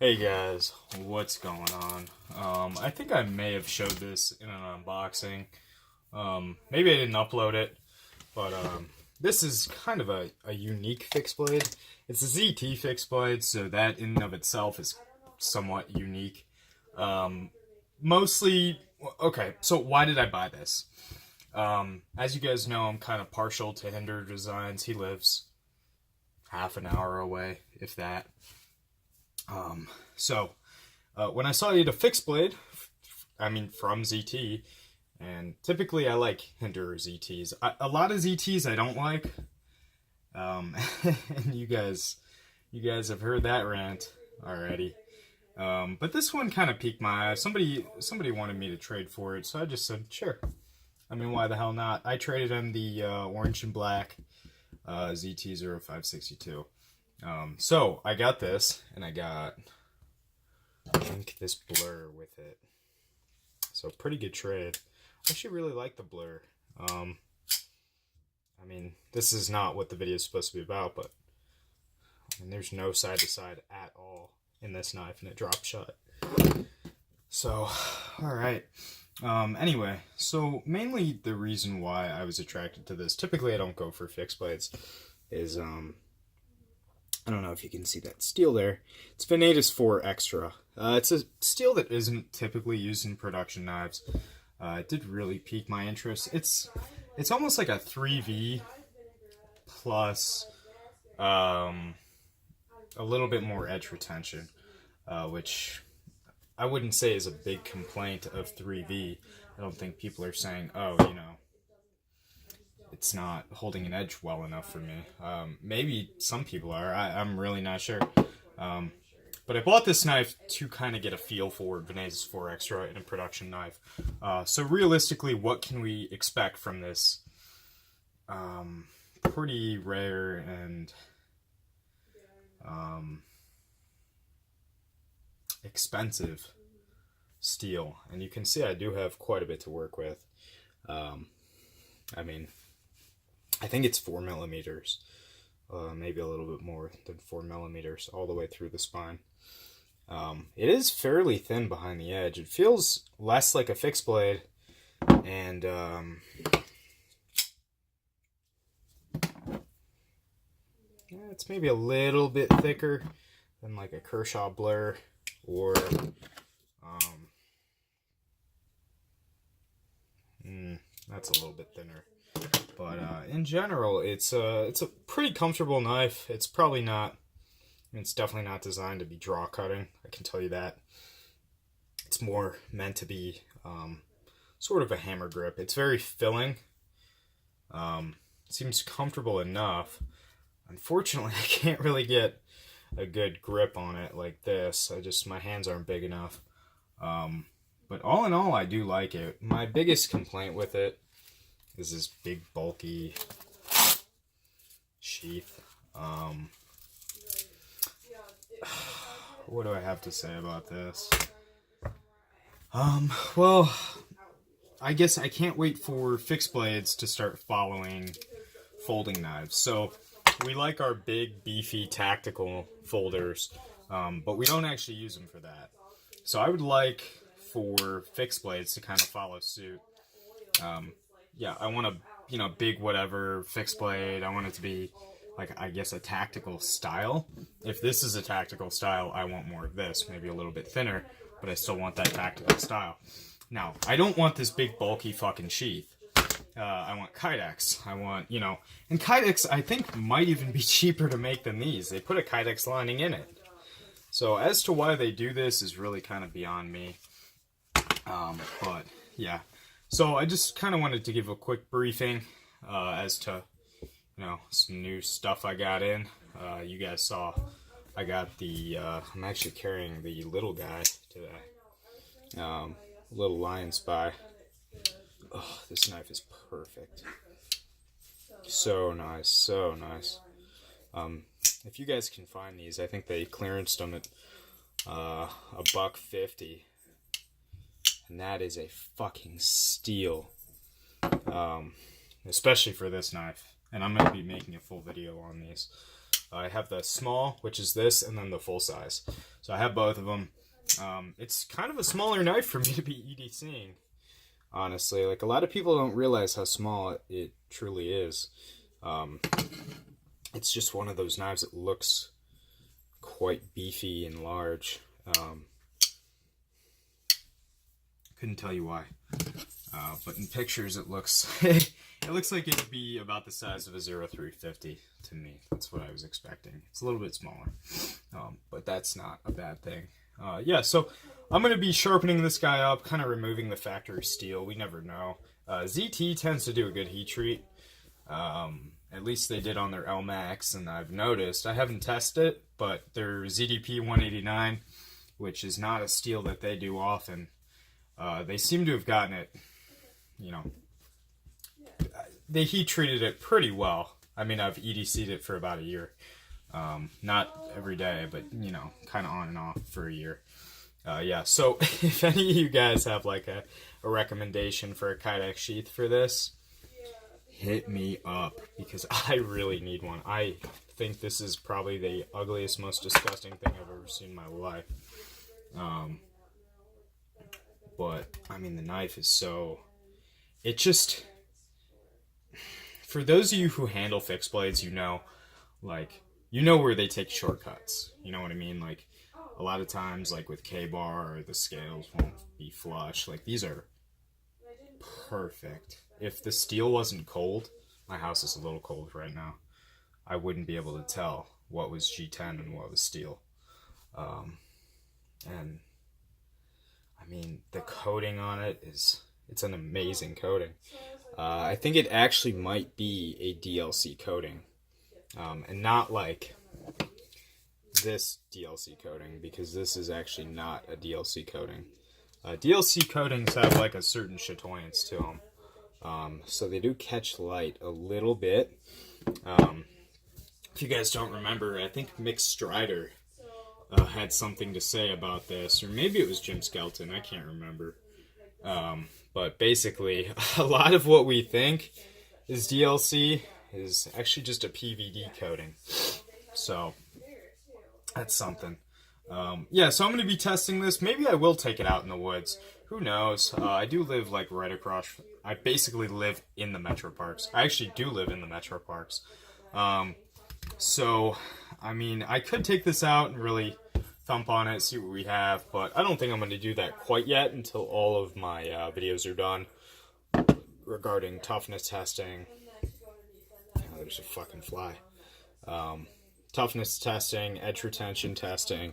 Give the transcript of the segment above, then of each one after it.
Hey guys, what's going on? I think I may have showed this in an unboxing. Maybe I didn't upload it, but this is kind of a unique fixed blade. It's a ZT fixed blade, so that in and of itself is somewhat unique. Mostly, okay, so why did I buy this? As you guys know, I'm kind of partial to Hinder Designs. He lives half an hour away, if that. So when I saw you had a fixed blade, from ZT, and typically I like Hinder ZTs. A lot of ZTs I don't like, and you guys have heard that rant already. But this one kind of piqued my eye. Somebody wanted me to trade for it, so I just said sure. I mean, why the hell not? I traded him the orange and black ZT-0562. So I got this, and I got, I think, this blur with it. So pretty good trade. I actually really like the blur. This is not what the video is supposed to be about, but there's no side to side at all in this knife, and it drops shut. So, all right. Anyway, so mainly the reason why I was attracted to this, typically I don't go for fixed blades, is I don't know if you can see that steel there. It's VANADIS 4 Extra. It's a steel that isn't typically used in production knives. It did really pique my interest. It's almost like a 3V plus a little bit more edge retention, which I wouldn't say is a big complaint of 3V. I don't think people are saying, oh, it's not holding an edge well enough for me. Maybe some people are. I'm really not sure. But I bought this knife to kind of get a feel for VANADIS 4 Extra in a production knife. So realistically, what can we expect from this pretty rare and expensive steel? And you can see I do have quite a bit to work with. I think it's 4 millimeters, maybe a little bit more than 4 millimeters all the way through the spine. It is fairly thin behind the edge. It feels less like a fixed blade, and it's maybe a little bit thicker than like a Kershaw blur, or that's a little bit thinner. But in general, it's a pretty comfortable knife. It's probably not, it's definitely not designed to be draw cutting, I can tell you that. It's more meant to be sort of a hammer grip. It's very filling. Seems comfortable enough. Unfortunately, I can't really get a good grip on it like this. My hands aren't big enough. But all in all, I do like it. My biggest complaint with it is this big, bulky sheath. What do I have to say about this? Well, I guess I can't wait for fixed blades to start following folding knives. So we like our big, beefy, tactical folders, but we don't actually use them for that. So I would like for fixed blades to kind of follow suit. Yeah, I want a, big whatever fixed blade. I want it to be, like, I guess, a tactical style. If this is a tactical style, I want more of this, maybe a little bit thinner, but I still want that tactical style. Now, I don't want this big, bulky fucking sheath. I want Kydex. I want, and Kydex, I think, might even be cheaper to make than these. They put a Kydex lining in it. So as to why they do this is really kind of beyond me. But, yeah. So I just kind of wanted to give a quick briefing as to, some new stuff I got in. You guys saw I got the, I'm actually carrying the little guy today. Little Lion Spy. Oh, this knife is perfect. So nice, so nice. If you guys can find these, I think they clearanced them at $150. And that is a fucking steal. Especially for this knife. And I'm going to be making a full video on these. I have the small, which is this, and then the full size. So I have both of them. It's kind of a smaller knife for me to be EDCing, honestly. Like, a lot of people don't realize how small it truly is. It's just one of those knives that looks quite beefy and large. Couldn't tell you why. But in pictures it looks it looks like it would be about the size of a 0350 to me. That's what I was expecting. It's a little bit smaller. But that's not a bad thing. Yeah, so I'm going to be sharpening this guy up, kind of removing the factory steel. We never know. ZT tends to do a good heat treat. At least they did on their LMAX, and I've noticed. I haven't tested it, but their ZDP 189, which is not a steel that they do often, they seem to have gotten it, you know, they heat treated it pretty well. I mean, I've EDC'd it for about a year. Not every day, but, you know, kind of on and off for a year. Yeah, so if any of you guys have like a recommendation for a Kydex sheath for this, hit me up, because I really need one. I think this is probably the ugliest, most disgusting thing I've ever seen in my life. But, I mean, the knife is so... It just... For those of you who handle fixed blades, you know, like, you know where they take shortcuts. You know what I mean? Like, a lot of times, like with K-bar, or the scales won't be flush. Like, these are perfect. If the steel wasn't cold, my house is a little cold right now, I wouldn't be able to tell what was G10 and what was steel. And, I mean, the coating on it is, it's an amazing coating. I think it actually might be a DLC coating. And not like this DLC coating, because this is actually not a DLC coating. DLC coatings have like a certain chatoyance to them. So they do catch light a little bit. If you guys don't remember, I think Mick Strider had something to say about this, or maybe it was Jim Skelton, I can't remember. But basically, a lot of what we think is DLC is actually just a PVD coating. So, that's something. Yeah, so I'm going to be testing this. Maybe I will take it out in the woods. Who knows? I do live like right across... I basically live in the metro parks. I actually do live in the metro parks. So, I mean, I could take this out and really thump on it, see what we have, but I don't think I'm going to do that quite yet until all of my videos are done regarding toughness testing. Oh, there's a fucking fly. Toughness testing, edge retention testing,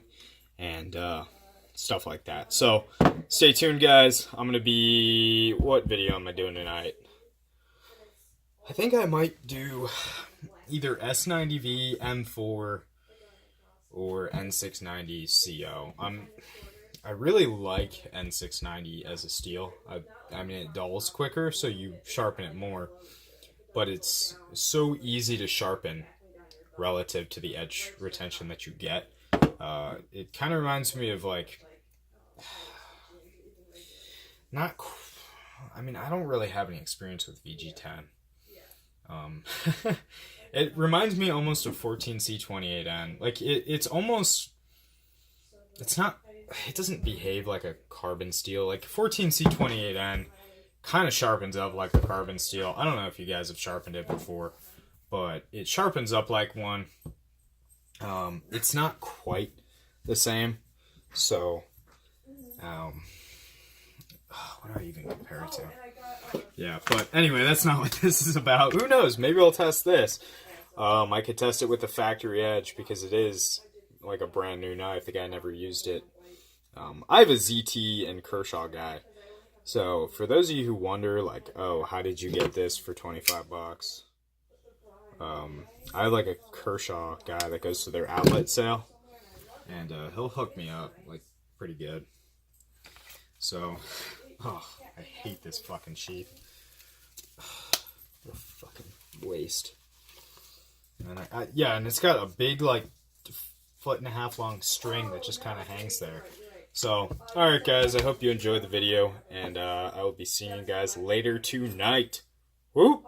and stuff like that. So, stay tuned, guys. I'm going to be... What video am I doing tonight? I think I might do either S90V, M4, or N690 CO. I really like N690 as a steel. I mean, it dulls quicker, so you sharpen it more. But it's so easy to sharpen relative to the edge retention that you get. It kind of reminds me of like... I mean, I don't really have any experience with VG10. It reminds me almost of 14C28N. Like, it's almost... It's not... It doesn't behave like a carbon steel. Like, 14C28N kind of sharpens up like a carbon steel. I don't know if you guys have sharpened it before, but it sharpens up like one. It's not quite the same. So, what do I even compare it to? Yeah, but anyway, that's not what this is about. Who knows? Maybe I'll test this. I could test it with the factory edge, because it is like a brand new knife. The guy never used it. I have a ZT and Kershaw guy. So for those of you who wonder, like, oh, how did you get this for 25 bucks? I have like a Kershaw guy that goes to their outlet sale, and he'll hook me up like pretty good. So, oh, I hate this fucking sheath. What a fucking waste. And yeah, and it's got a big like 1.5 foot long string that just kind of hangs there. So, alright guys, I hope you enjoyed the video, and I will be seeing you guys later tonight. Woo!